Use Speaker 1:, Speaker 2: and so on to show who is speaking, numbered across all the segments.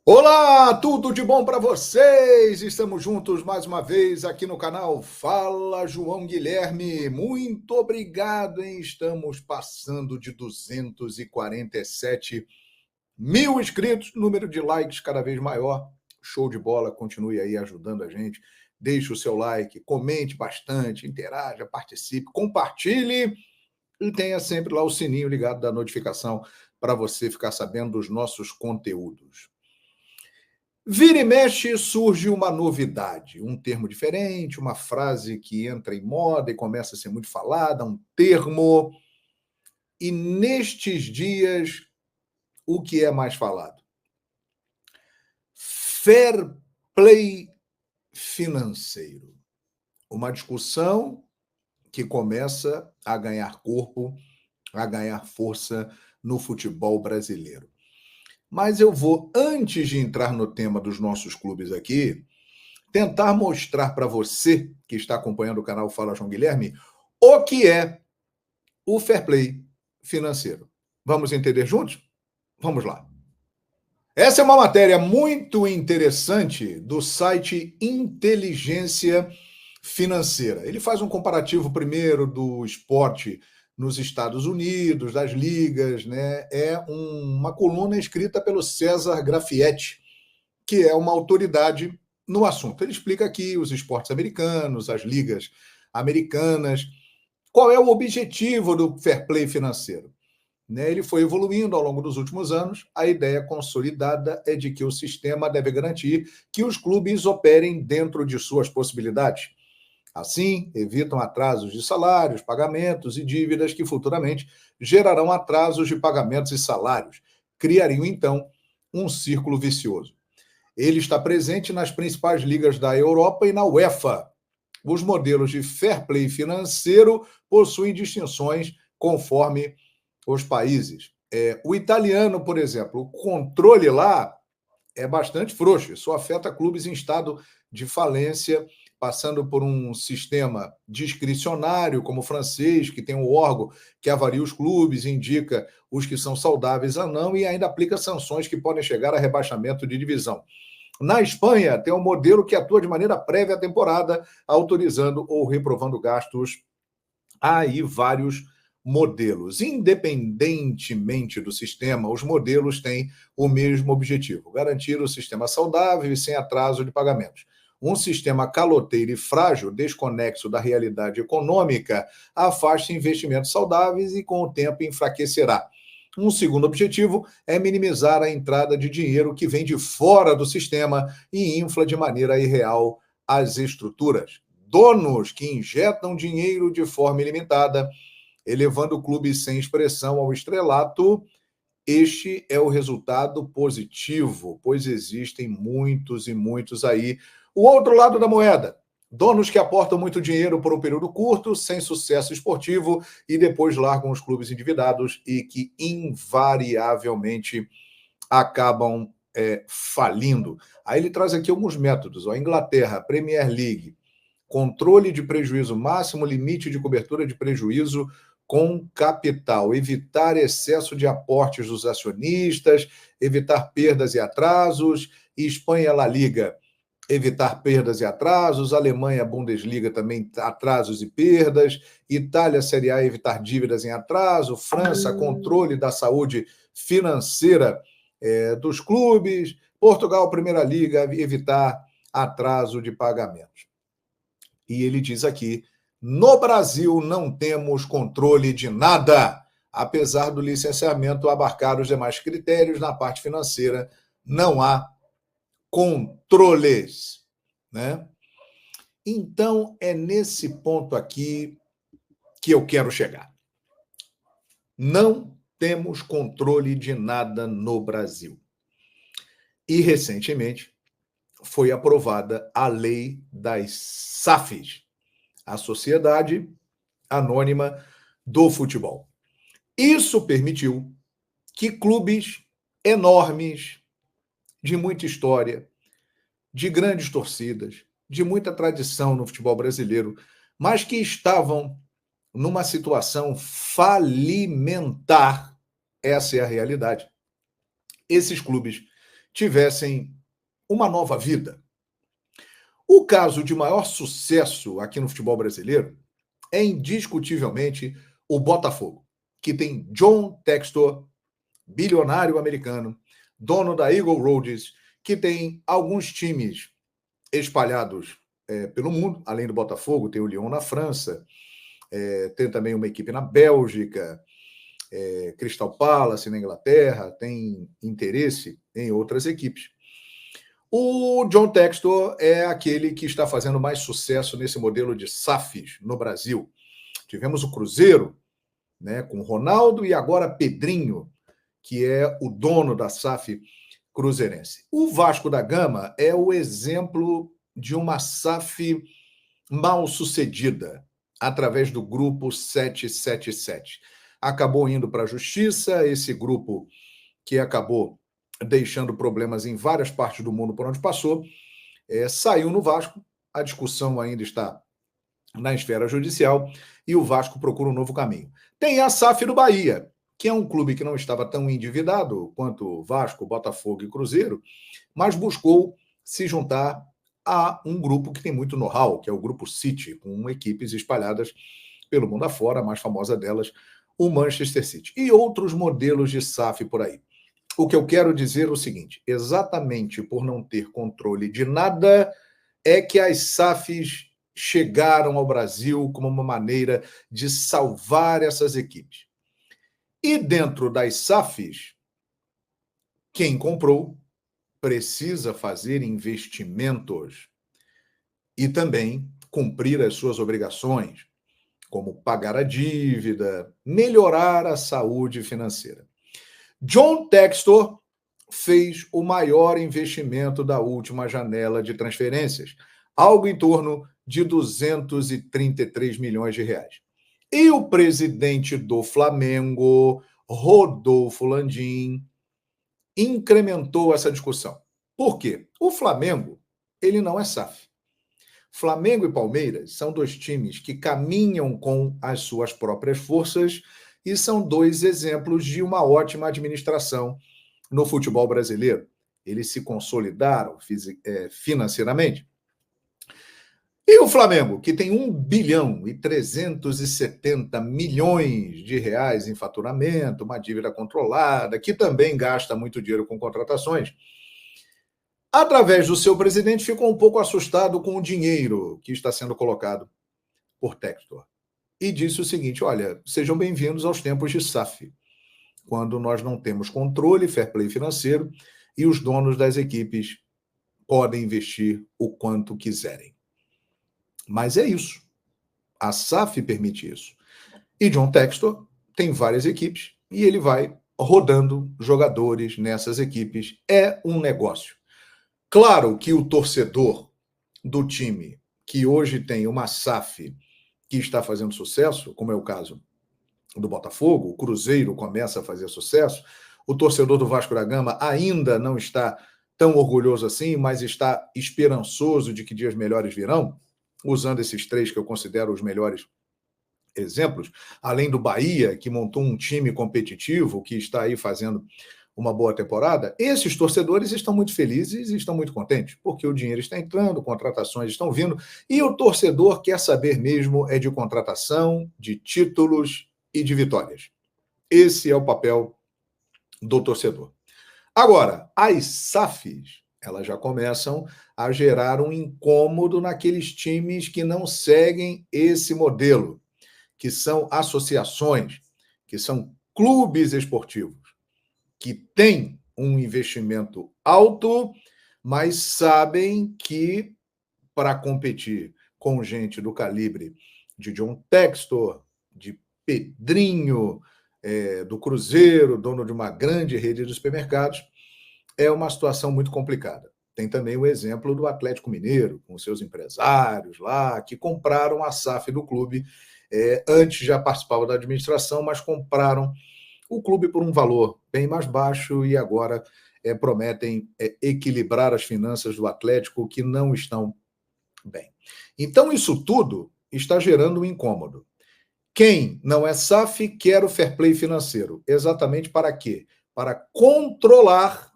Speaker 1: Olá, tudo de bom para vocês? Estamos juntos mais uma vez aqui no canal Fala João Guilherme. Muito obrigado, hein? Estamos passando de 247 mil inscritos, número de likes cada vez maior. Show de bola, continue aí ajudando a gente. Deixe o seu like, comente bastante, interaja, participe, compartilhe e tenha sempre lá o sininho ligado da notificação para você ficar sabendo dos nossos conteúdos. Vira e mexe surge uma novidade, um termo diferente, uma frase que entra em moda e começa a ser muito falada, um termo. E nestes dias, o que é mais falado? Fair play financeiro. Uma discussão que começa a ganhar corpo, a ganhar força no futebol brasileiro. Mas eu vou, antes de entrar no tema dos nossos clubes aqui, tentar mostrar para você que está acompanhando o canal Fala João Guilherme o que é o fair play financeiro. Vamos entender juntos? Vamos lá. Essa é uma matéria muito interessante do site Inteligência Financeira. Ele faz um comparativo primeiro do esporte nos Estados Unidos, das ligas, né? É uma coluna escrita pelo César Grafietti, que é uma autoridade no assunto. Ele explica aqui os esportes americanos, as ligas americanas, qual é o objetivo do fair play financeiro. Ele foi evoluindo ao longo dos últimos anos. A ideia consolidada é de que o sistema deve garantir que os clubes operem dentro de suas possibilidades. Assim, evitam atrasos de salários, pagamentos e dívidas que futuramente gerarão atrasos de pagamentos e salários. Criariam, então, um círculo vicioso. Ele está presente nas principais ligas da Europa e na UEFA. Os modelos de fair play financeiro possuem distinções conforme os países. O italiano, por exemplo, o controle lá é bastante frouxo. Isso afeta clubes em estado de falência, passando por um sistema discricionário, como o francês, que tem um órgão que avalia os clubes, indica os que são saudáveis ou não, e ainda aplica sanções que podem chegar a rebaixamento de divisão. Na Espanha, tem um modelo que atua de maneira prévia à temporada, autorizando ou reprovando gastos. Há aí vários modelos. Independentemente do sistema, os modelos têm o mesmo objetivo: garantir o sistema saudável e sem atraso de pagamentos. Um sistema caloteiro e frágil, desconexo da realidade econômica, afasta investimentos saudáveis e, com o tempo, enfraquecerá. Um segundo objetivo é minimizar a entrada de dinheiro que vem de fora do sistema e infla de maneira irreal as estruturas. Donos que injetam dinheiro de forma ilimitada, elevando clubes sem expressão ao estrelato. Este é o resultado positivo, pois existem muitos e muitos aí. O outro lado da moeda: donos que aportam muito dinheiro por um período curto, sem sucesso esportivo, e depois largam os clubes endividados e que invariavelmente acabam falindo. Aí ele traz aqui alguns métodos. A Inglaterra, Premier League: controle de prejuízo máximo, limite de cobertura de prejuízo com capital, evitar excesso de aportes dos acionistas, evitar perdas e atrasos. Espanha, La Liga: evitar perdas e atrasos. Alemanha, Bundesliga, também atrasos e perdas. Itália, Série A: evitar dívidas em atraso. França, controle da saúde financeira dos clubes. Portugal, Primeira Liga: evitar atraso de pagamentos. E ele diz aqui: no Brasil não temos controle de nada. Apesar do licenciamento abarcar os demais critérios, na parte financeira não há controles, né? Então, é nesse ponto aqui que eu quero chegar. Não temos controle de nada no Brasil. E, recentemente, foi aprovada a lei das SAFs, a Sociedade Anônima do Futebol. Isso permitiu que clubes enormes, de muita história, de grandes torcidas, de muita tradição no futebol brasileiro, mas que estavam numa situação falimentar, essa é a realidade. Esses clubes tivessem uma nova vida. O caso de maior sucesso aqui no futebol brasileiro é indiscutivelmente o Botafogo, que tem John Textor, bilionário americano, dono da Eagle Roads, que tem alguns times espalhados pelo mundo, além do Botafogo, tem o Lyon na França, tem também uma equipe na Bélgica, Crystal Palace na Inglaterra, tem interesse em outras equipes. O John Textor é aquele que está fazendo mais sucesso nesse modelo de SAFs no Brasil. Tivemos o Cruzeiro, né, com Ronaldo, e agora Pedrinho, que é o dono da SAF cruzeirense. O Vasco da Gama é o exemplo de uma SAF mal sucedida, através do grupo 777. Acabou indo para a justiça, esse grupo que acabou deixando problemas em várias partes do mundo por onde passou, saiu no Vasco, a discussão ainda está na esfera judicial, e o Vasco procura um novo caminho. Tem a SAF do Bahia, que é um clube que não estava tão endividado quanto Vasco, Botafogo e Cruzeiro, mas buscou se juntar a um grupo que tem muito know-how, que é o Grupo City, com equipes espalhadas pelo mundo afora, a mais famosa delas, o Manchester City. E outros modelos de SAF por aí. O que eu quero dizer é o seguinte, exatamente por não ter controle de nada, é que as SAFs chegaram ao Brasil como uma maneira de salvar essas equipes. E dentro das SAFs, quem comprou precisa fazer investimentos e também cumprir as suas obrigações, como pagar a dívida, melhorar a saúde financeira. John Textor fez o maior investimento da última janela de transferências, algo em torno de 233 milhões de reais. E o presidente do Flamengo, Rodolfo Landim, incrementou essa discussão. Por quê? O Flamengo, ele não é SAF. Flamengo e Palmeiras são dois times que caminham com as suas próprias forças e são dois exemplos de uma ótima administração no futebol brasileiro. Eles se consolidaram financeiramente. E o Flamengo, que tem 1 bilhão e 370 milhões de reais em faturamento, uma dívida controlada, que também gasta muito dinheiro com contratações, através do seu presidente, ficou um pouco assustado com o dinheiro que está sendo colocado por Textor. E disse o seguinte, olha, sejam bem-vindos aos tempos de SAF, quando nós não temos controle, fair play financeiro, e os donos das equipes podem investir o quanto quiserem. Mas é isso. A SAF permite isso. E John Textor tem várias equipes e ele vai rodando jogadores nessas equipes. É um negócio. Claro que o torcedor do time que hoje tem uma SAF que está fazendo sucesso, como é o caso do Botafogo, o Cruzeiro começa a fazer sucesso, o torcedor do Vasco da Gama ainda não está tão orgulhoso assim, mas está esperançoso de que dias melhores virão, usando esses três que eu considero os melhores exemplos, além do Bahia, que montou um time competitivo, que está aí fazendo uma boa temporada, esses torcedores estão muito felizes e estão muito contentes, porque o dinheiro está entrando, contratações estão vindo, e o torcedor quer saber mesmo de contratação, de títulos e de vitórias. Esse é o papel do torcedor. Agora, as SAFs, elas já começam a gerar um incômodo naqueles times que não seguem esse modelo, que são associações, que são clubes esportivos, que têm um investimento alto, mas sabem que para competir com gente do calibre de John Textor, de Pedrinho, do Cruzeiro, dono de uma grande rede de supermercados, é uma situação muito complicada. Tem também o exemplo do Atlético Mineiro, com seus empresários lá, que compraram a SAF do clube, antes já participavam da administração, mas compraram o clube por um valor bem mais baixo e agora prometem equilibrar as finanças do Atlético, que não estão bem. Então, isso tudo está gerando um incômodo. Quem não é SAF quer o fair play financeiro. Exatamente para quê? Para controlar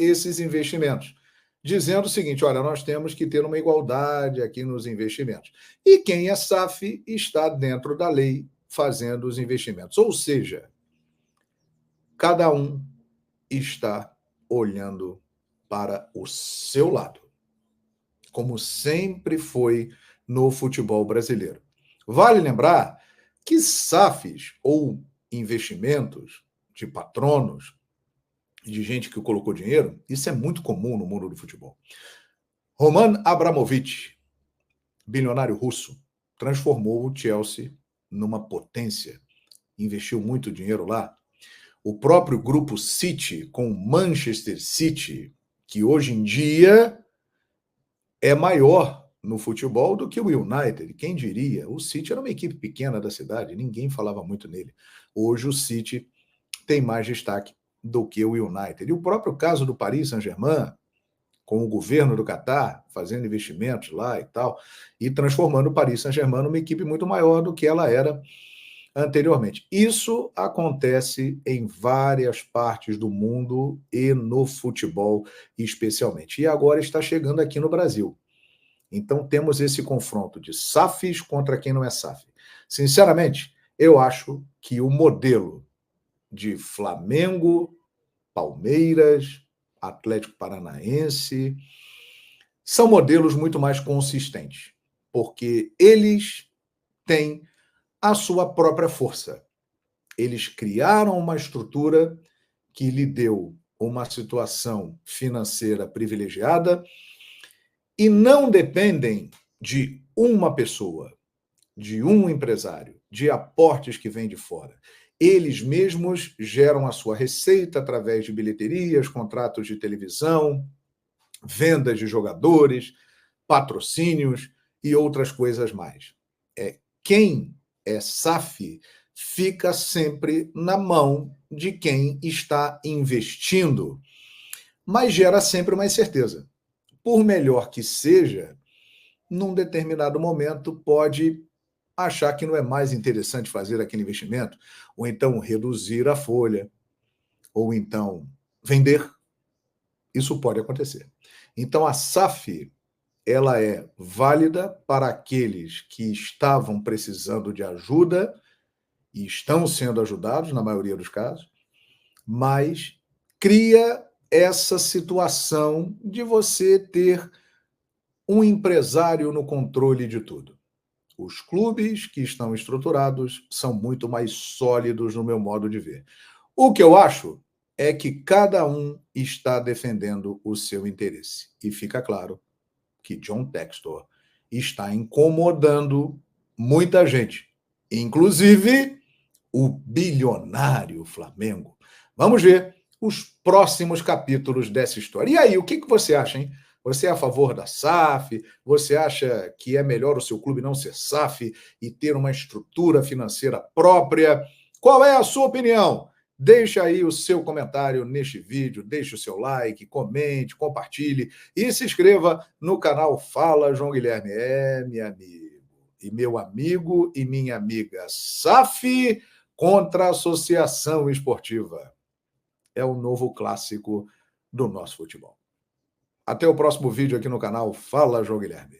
Speaker 1: esses investimentos, dizendo o seguinte: olha, nós temos que ter uma igualdade aqui nos investimentos. E quem é SAF está dentro da lei fazendo os investimentos. Ou seja, cada um está olhando para o seu lado, como sempre foi no futebol brasileiro. Vale lembrar que SAFs ou investimentos de patronos, de gente que colocou dinheiro, isso é muito comum no mundo do futebol. Roman Abramovich, bilionário russo, transformou o Chelsea numa potência, investiu muito dinheiro lá. O próprio grupo City, com Manchester City, que hoje em dia é maior no futebol do que o United. Quem diria? O City era uma equipe pequena da cidade, ninguém falava muito nele. Hoje o City tem mais destaque do que o United. E o próprio caso do Paris Saint-Germain, com o governo do Catar fazendo investimentos lá e tal, e transformando o Paris Saint-Germain numa equipe muito maior do que ela era anteriormente. Isso acontece em várias partes do mundo e no futebol especialmente. E agora está chegando aqui no Brasil. Então temos esse confronto de SAFs contra quem não é SAF. Sinceramente, eu acho que o modelo de Flamengo, Palmeiras, Atlético Paranaense são modelos muito mais consistentes, porque eles têm a sua própria força. Eles criaram uma estrutura que lhe deu uma situação financeira privilegiada e não dependem de uma pessoa, de um empresário, de aportes que vêm de fora. Eles mesmos geram a sua receita através de bilheterias, contratos de televisão, vendas de jogadores, patrocínios e outras coisas mais. Quem é SAF fica sempre na mão de quem está investindo, mas gera sempre uma incerteza. Por melhor que seja, num determinado momento pode achar que não é mais interessante fazer aquele investimento, ou então reduzir a folha, ou então vender. Isso pode acontecer. Então a SAF, ela é válida para aqueles que estavam precisando de ajuda e estão sendo ajudados, na maioria dos casos, mas cria essa situação de você ter um empresário no controle de tudo. Os clubes que estão estruturados são muito mais sólidos no meu modo de ver. O que eu acho é que cada um está defendendo o seu interesse. E fica claro que John Textor está incomodando muita gente, inclusive o bilionário Flamengo. Vamos ver os próximos capítulos dessa história. E aí, o que você acha, hein? Você é a favor da SAF? Você acha que é melhor o seu clube não ser SAF e ter uma estrutura financeira própria? Qual é a sua opinião? Deixa aí o seu comentário neste vídeo, deixe o seu like, comente, compartilhe e se inscreva no canal Fala João Guilherme. Meu amigo, e meu amigo e minha amiga SAF contra a Associação Esportiva. É o novo clássico do nosso futebol. Até o próximo vídeo aqui no canal Fala João Guilherme.